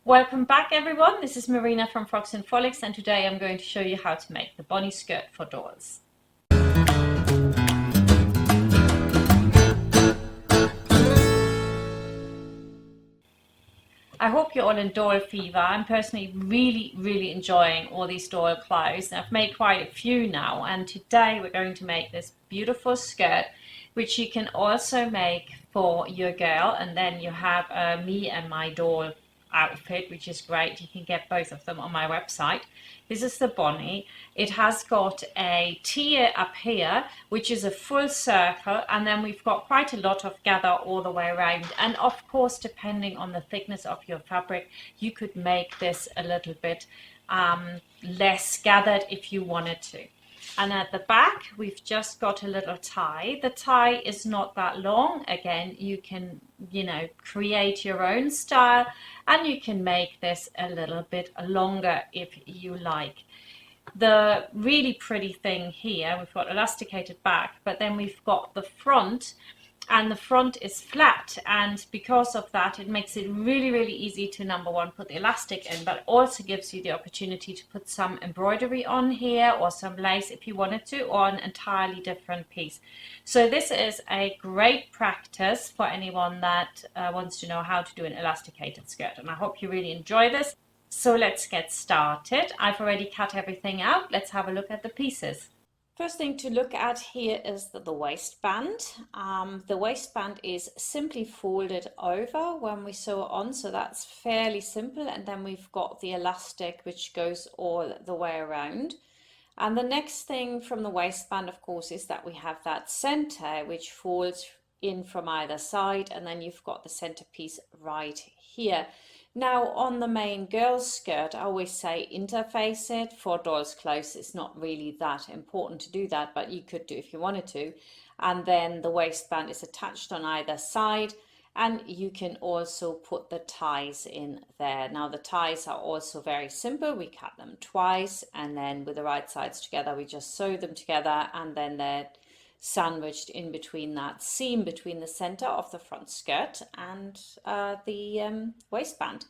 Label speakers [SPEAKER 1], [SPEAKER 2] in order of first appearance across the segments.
[SPEAKER 1] Welcome back everyone, this is Marina from Frocks Frolics and today I'm going to show you how to make the Bonnie skirt for dolls. I hope you're all in doll fever. I'm personally really enjoying all these doll clothes. I've made quite a few now, and today we're going to make this beautiful skirt which you can also make for your girl, and then you have me and my doll outfit, which is great. You can get both of them on my website. This is the Bonnie. It has got a tier up here which is a full circle, and then we've got quite a lot of gather all the way around, and of course depending on the thickness of your fabric you could make this a little bit less gathered if you wanted to. And at the back we've just got a little tie. The tie is not that long. Again, you can, create your own style, and you can make this a little bit longer if you like. The really pretty thing here, we've got elasticated back, but then we've got the front, and the front is flat, and because of that it makes it really easy to, number one, put the elastic in, but also gives you the opportunity to put some embroidery on here or some lace if you wanted to, or an entirely different piece. So this is a great practice for anyone that wants to know how to do an elasticated skirt, and I hope you really enjoy this. So let's get started. I've already cut everything out. Let's have a look at the pieces. First thing to look at here is the waistband. The waistband is simply folded over when we sew it on, so that's fairly simple. And then we've got the elastic which goes all the way around. And the next thing from the waistband, of course, is that we have that center which folds in from either side, and then you've got the centerpiece right here. Now on the main girl's skirt, I always say interface it. For doll's clothes it's not really that important to do that, but you could do if you wanted to. And then the waistband is attached on either side, and you can also put the ties in there. Now the ties are also very simple. We cut them twice, and then with the right sides together we just sew them together, and then they're sandwiched in between that seam between the center of the front skirt and the waistband.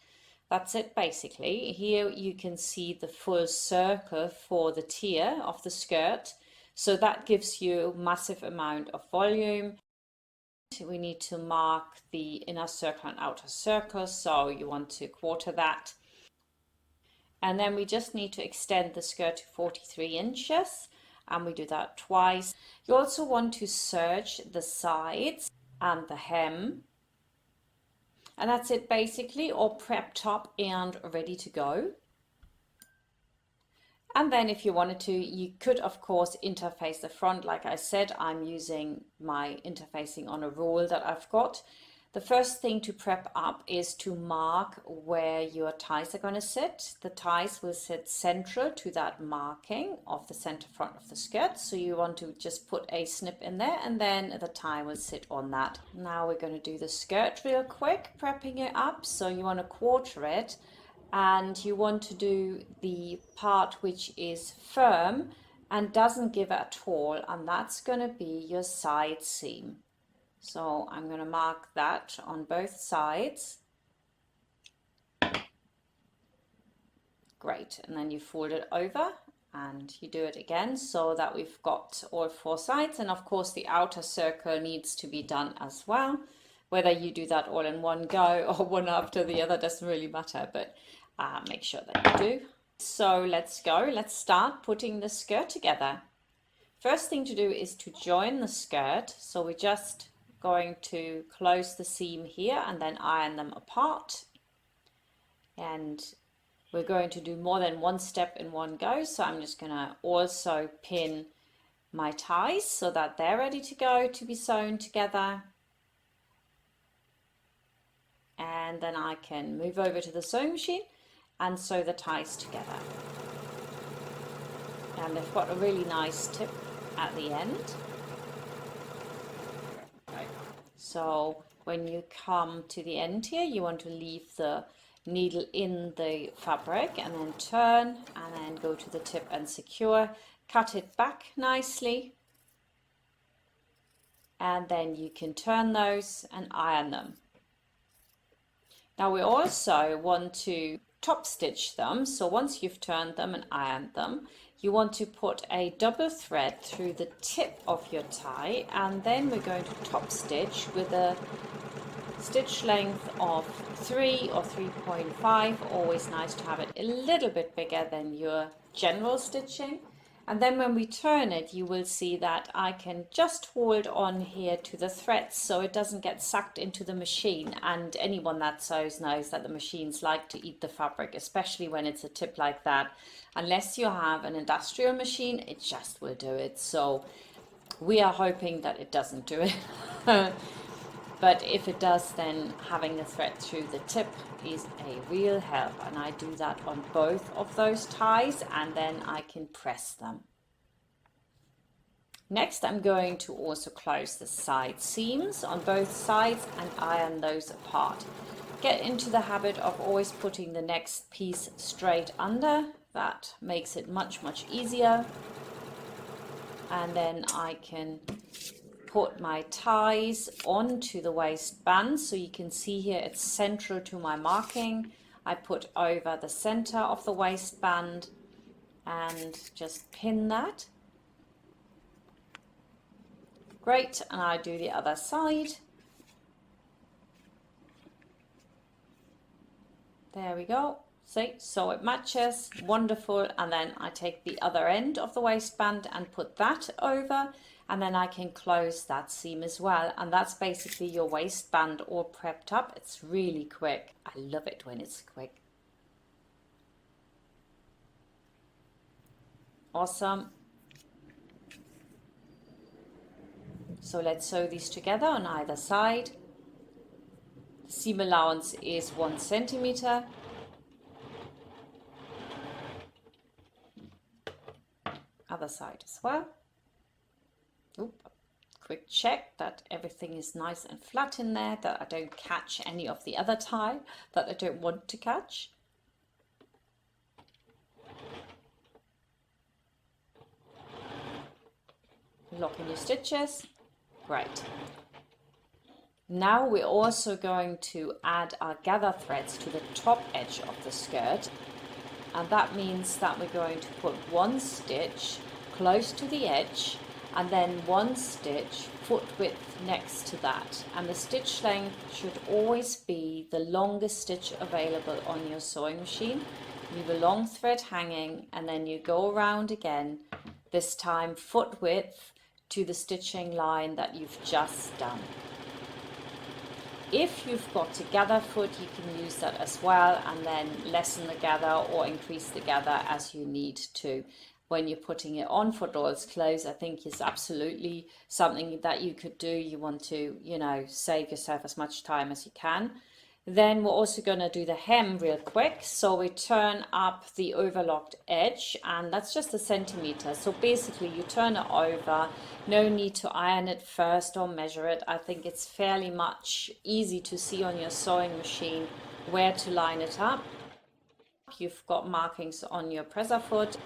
[SPEAKER 1] That's it basically. Here you can see the full circle for the tier of the skirt, so that gives you a massive amount of volume. We need to mark the inner circle and outer circle, so you want to quarter that, and then we just need to extend the skirt to 43 inches. And we do that twice. You also want to serge the sides and the hem. And that's it basically, all prepped up and ready to go. And then if you wanted to, you could of course interface the front. Like I said, I'm using my interfacing on a roll that I've got. The first thing to prep up is to mark where your ties are going to sit. The ties will sit central to that marking of the center front of the skirt. So you want to just put a snip in there, and then the tie will sit on that. Now we're going to do the skirt real quick, prepping it up. So you want to quarter it, and you want to do the part which is firm and doesn't give at all, and that's going to be your side seam. So I'm going to mark that on both sides. Great, and then you fold it over and you do it again so that we've got all four sides, and of course the outer circle needs to be done as well. Whether you do that all in one go or one after the other doesn't really matter, but make sure that you do. So let's go, let's start putting the skirt together. First thing to do is to join the skirt, so we just going to close the seam here and then iron them apart, and we're going to do more than one step in one go. So I'm just going to also pin my ties so that they're ready to go to be sewn together, and then I can move over to the sewing machine and sew the ties together. And they've got a really nice tip at the end. So when you come to the end here, you want to leave the needle in the fabric and then turn and then go to the tip and secure. Cut it back nicely, and then you can turn those and iron them. Now we also want to top stitch them. So once you've turned them and ironed them, you want to put a double thread through the tip of your tie, and then we're going to top stitch with a stitch length of 3 or 3.5. Always nice to have it a little bit bigger than your general stitching. And then when we turn it, you will see that I can just hold on here to the threads so it doesn't get sucked into the machine. And anyone that sews knows that the machines like to eat the fabric, especially when it's a tip like that. Unless you have an industrial machine, it just will do it. So we are hoping that it doesn't do it. But if it does, then having the thread through the tip is a real help. And I do that on both of those ties, and then I can press them. Next, I'm going to also close the side seams on both sides and iron those apart. Get into the habit of always putting the next piece straight under. That makes it much, much easier. And then I can put my ties onto the waistband, so you can see here it's central to my marking. I put over the center of the waistband and just pin that. Great, and I do the other side. There we go. See, so it matches, wonderful. And then I take the other end of the waistband and put that over, and then I can close that seam as well. And that's basically your waistband all prepped up. It's really quick. I love it when it's quick. Awesome. So let's sew these together on either side. The seam allowance is 1 centimeter. Other side as well. Oop. Quick check that everything is nice and flat in there, that I don't catch any of the other tie that I don't want to catch. Lock in your stitches. Great. Now we're also going to add our gather threads to the top edge of the skirt, and that means that we're going to put 1 stitch close to the edge and then 1 stitch foot width next to that, and the stitch length should always be the longest stitch available on your sewing machine. Leave a long thread hanging and then you go around again, this time foot width to the stitching line that you've just done. If you've got a gather foot, you can use that as well, and then lessen the gather or increase the gather as you need to. When you're putting it on for dolls' clothes, I think is absolutely something that you could do. You want to, you know, save yourself as much time as you can. Then we're also going to do the hem real quick. So we turn up the overlocked edge, and that's just 1 centimeter. So basically you turn it over, no need to iron it first or measure it. I think it's fairly much easy to see on your sewing machine where to line it up. You've got markings on your presser foot.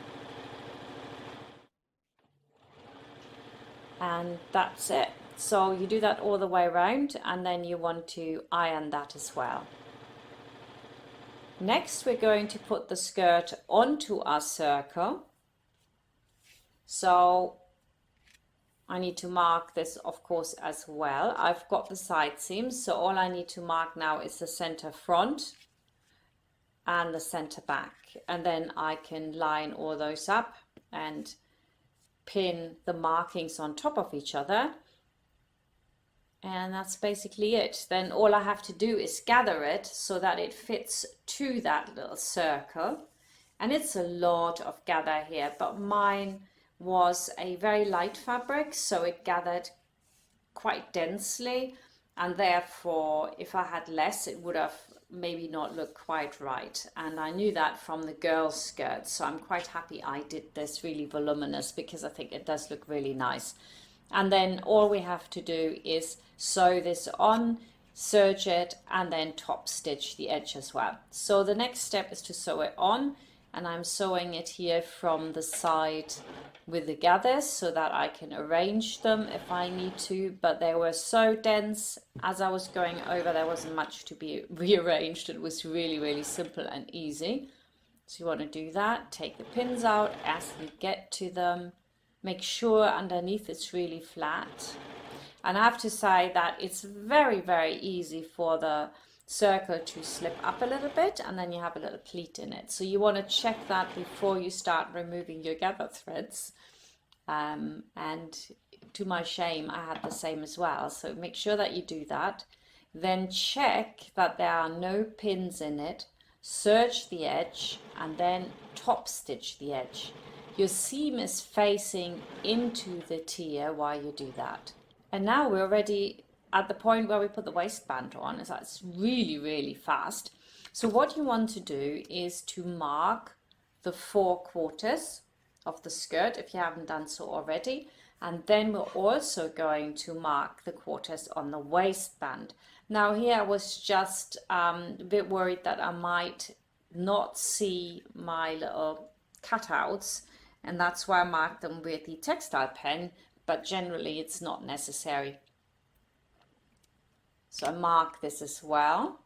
[SPEAKER 1] And that's it. So you do that all the way around, and then you want to iron that as well. Next, we're going to put the skirt onto our circle. So I need to mark this, of course, as well. I've got the side seams, so all I need to mark now is the center front and the center back. And then I can line all those up and pin the markings on top of each other. And that's basically it. Then all I have to do is gather it so that it fits to that little circle. And it's a lot of gather here, but mine was a very light fabric, so it gathered quite densely, and therefore if I had less it would have maybe not looked quite right. And I knew that from the girls' skirts, so I'm quite happy I did this really voluminous, because I think it does look really nice. And then all we have to do is sew this on, serge it, and then top stitch the edge as well. So the next step is to sew it on. and I'm sewing it here from the side with the gathers so that I can arrange them if I need to, but they were so dense as I was going over, there wasn't much to be rearranged. It was really, really simple and easy. So you want to do that, take the pins out as you get to them, make sure underneath it's really flat. And I have to say that it's very, very easy for the circle to slip up a little bit, and then you have a little pleat in it. So you want to check that before you start removing your gather threads. And to my shame, I had the same as well. So make sure that you do that. Then check that there are no pins in it. Serge the edge and then top stitch the edge. Your seam is facing into the tier while you do that. And now we're already at the point where we put the waistband on. It's really, really fast. So what you want to do is to mark the 4/4 of the skirt if you haven't done so already. And then we're also going to mark the quarters on the waistband. Now here I was just a bit worried that I might not see my little cutouts, and that's why I marked them with the textile pen, but generally it's not necessary. So I mark this as well.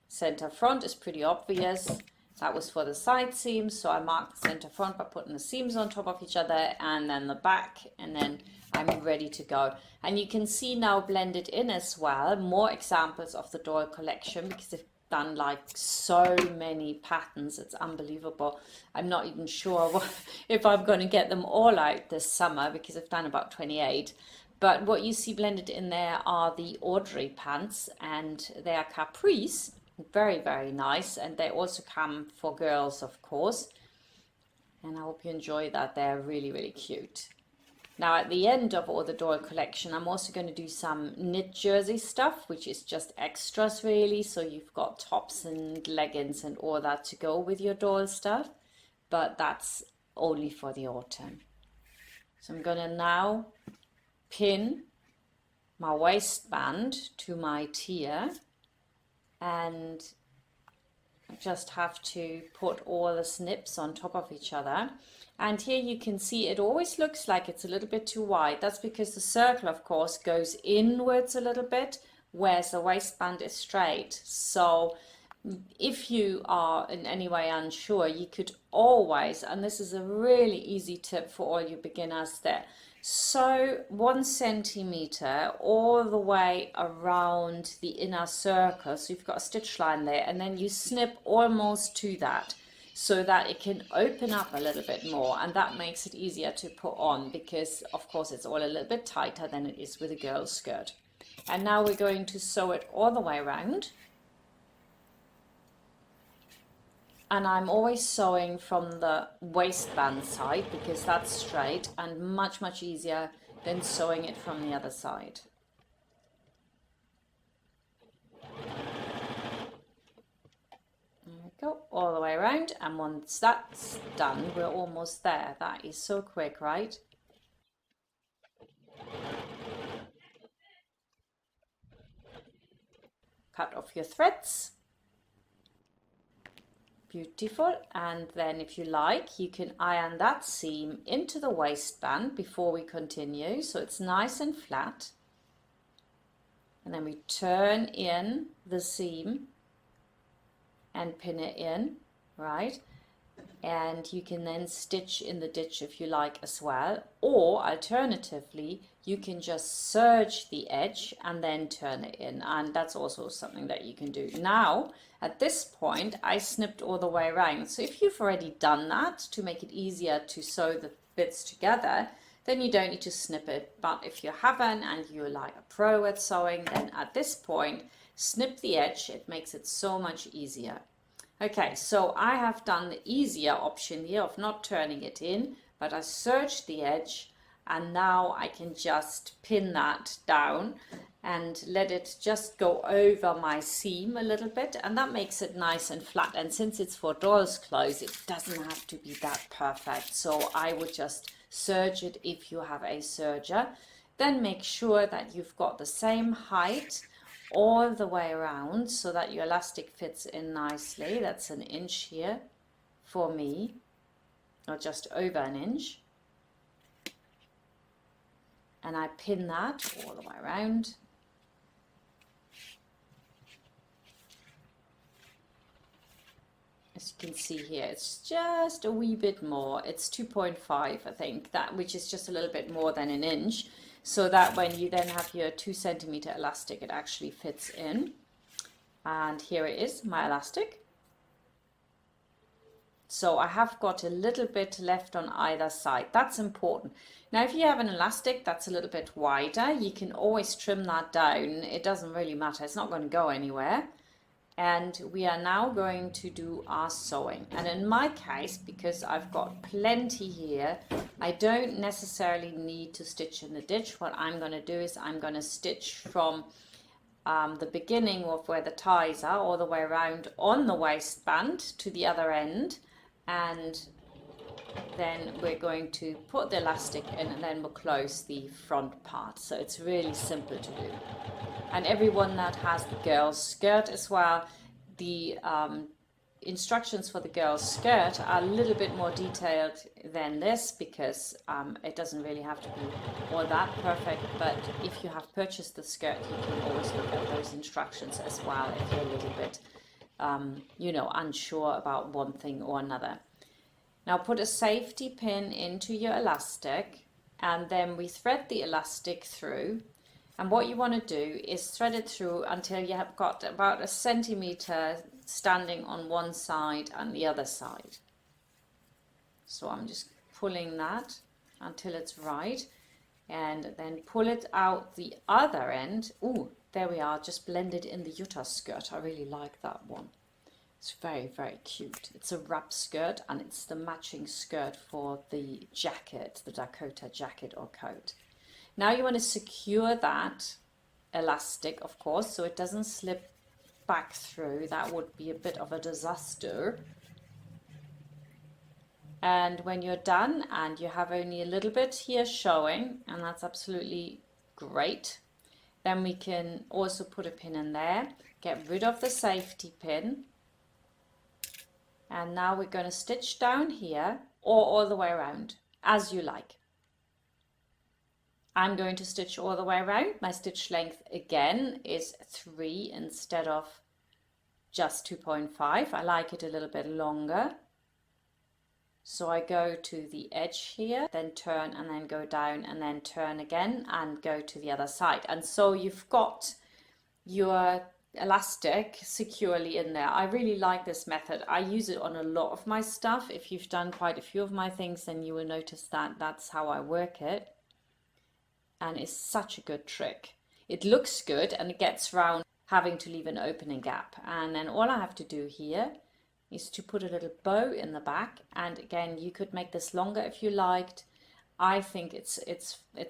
[SPEAKER 1] Center front is pretty obvious. That was for the side seams, so I marked the center front by putting the seams on top of each other, and then the back, and then I'm ready to go. And you can see now blended in as well more examples of the Doll collection, because they've done like so many patterns. It's unbelievable. I'm not even sure if I'm going to get them all out this summer, because I've done about 28. But what you see blended in there are the Audrey pants, and they are capris. Very, very nice, and they also come for girls, of course, and I hope you enjoy that. They're really, really cute. Now at the end of all the Doll collection, I'm also going to do some knit jersey stuff, which is just extras really, so you've got tops and leggings and all that to go with your Doll stuff, but that's only for the autumn. So I'm going to now pin my waistband to my tier, and just have to put all the snips on top of each other. And here you can see it always looks like it's a little bit too wide. That's because the circle, of course, goes inwards a little bit, whereas the waistband is straight. So if you are in any way unsure, you could always, and this is a really easy tip for all you beginners there, sew 1 centimeter all the way around the inner circle, so you've got a stitch line there, and then you snip almost to that so that it can open up a little bit more, and that makes it easier to put on, because of course it's all a little bit tighter than it is with a girl's skirt. And now we're going to sew it all the way around. And I'm always sewing from the waistband side, because that's straight and much, much easier than sewing it from the other side. There we go, all the way around, and once that's done, we're almost there. That is so quick, right? Cut off your threads. Beautiful. And then if you like, you can iron that seam into the waistband before we continue, so it's nice and flat. And then we turn in the seam and pin it in, right? And you can then stitch in the ditch if you like as well, or alternatively you can just serge the edge and then turn it in, and that's also something that you can do. Now at this point I snipped all the way around, so if you've already done that to make it easier to sew the bits together, then you don't need to snip it. But if you haven't and you're like a pro at sewing, then at this point snip the edge. It makes it so much easier. Okay, so I have done the easier option here of not turning it in, but I serged the edge, and now I can just pin that down and let it just go over my seam a little bit, and that makes it nice and flat. And since it's for doll's clothes, it doesn't have to be that perfect, so I would just serge it if you have a serger. Then make sure that you've got the same height all the way around so that your elastic fits in nicely. That's 1 inch here for me, or just over 1 inch. And I pin that all the way around. As you can see here, it's just a wee bit more. It's 2.5, I think, that, which is just a little bit more than 1 inch. So that when you then have your 2 centimeter elastic, it actually fits in. And here it is, my elastic. So I have got a little bit left on either side. That's important. Now, if you have an elastic that's a little bit wider, you can always trim that down. It doesn't really matter. It's not going to go anywhere. And we are now going to do our sewing. And in my case, because I've got plenty here, I don't necessarily need to stitch in the ditch. What I'm going to do is I'm going to stitch from the beginning of where the ties are all the way around on the waistband to the other end. And then we're going to put the elastic in, and then we'll close the front part. So it's really simple to do. And everyone that has the girl's skirt as well, the instructions for the girl's skirt are a little bit more detailed than this, because it doesn't really have to be all that perfect. But if you have purchased the skirt, you can always look at those instructions as well if you're a little bit you know, unsure about one thing or another. Now put a safety pin into your elastic, and then we thread the elastic through. And what you want to do is thread it through until you have got about 1 centimeter standing on one side and the other side. So I'm just pulling that until it's right, and then pull it out the other end. Ooh, there we are, just blended in the Utah skirt. I really like that one. It's very, very cute. It's a wrap skirt, and it's the matching skirt for the jacket, the Dakota jacket or coat. Now you want to secure that elastic, of course, so it doesn't slip back through. That would be a bit of a disaster. And when you're done and you have only a little bit here showing, and that's absolutely great, then we can also put a pin in there, get rid of the safety pin. And now we're going to stitch down here or all the way around, as you like. I'm going to stitch all the way around. My stitch length again is 3 instead of just 2.5. I like it a little bit longer. So I go to the edge here, then turn and then go down and then turn again and go to the other side. And so you've got your elastic securely in there. I really like this method. I use it on a lot of my stuff. If you've done quite a few of my things, then you will notice that that's how I work it. And it's such a good trick. It looks good and it gets round having to leave an opening gap. And then all I have to do here is to put a little bow in the back. And again, you could make this longer if you liked. I think it's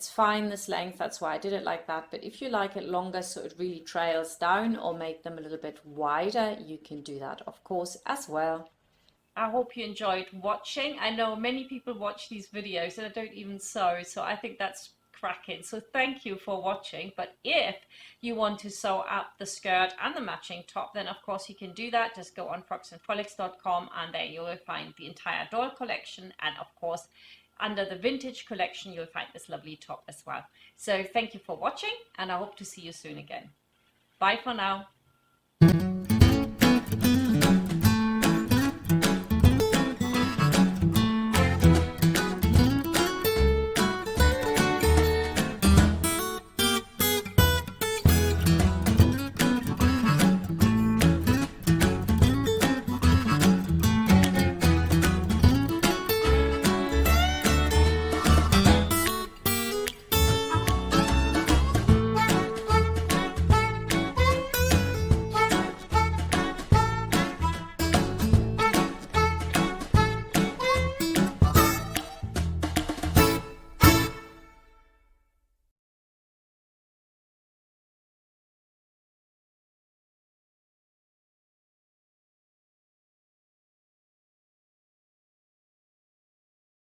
[SPEAKER 1] fine this length, that's why I did it like that. But if you like it longer so it really trails down, or make them a little bit wider, you can do that of course as well. I hope you enjoyed watching. I know many people watch these videos and I don't even sew, so I think that's cracking. So thank you for watching. But if you want to sew up the skirt and the matching top, then of course you can do that. Just go on frocksandfrolics.com, and there you will find the entire doll collection, and of course under the vintage collection you'll find this lovely top as well. So thank you for watching, and I hope to see you soon again. Bye for now.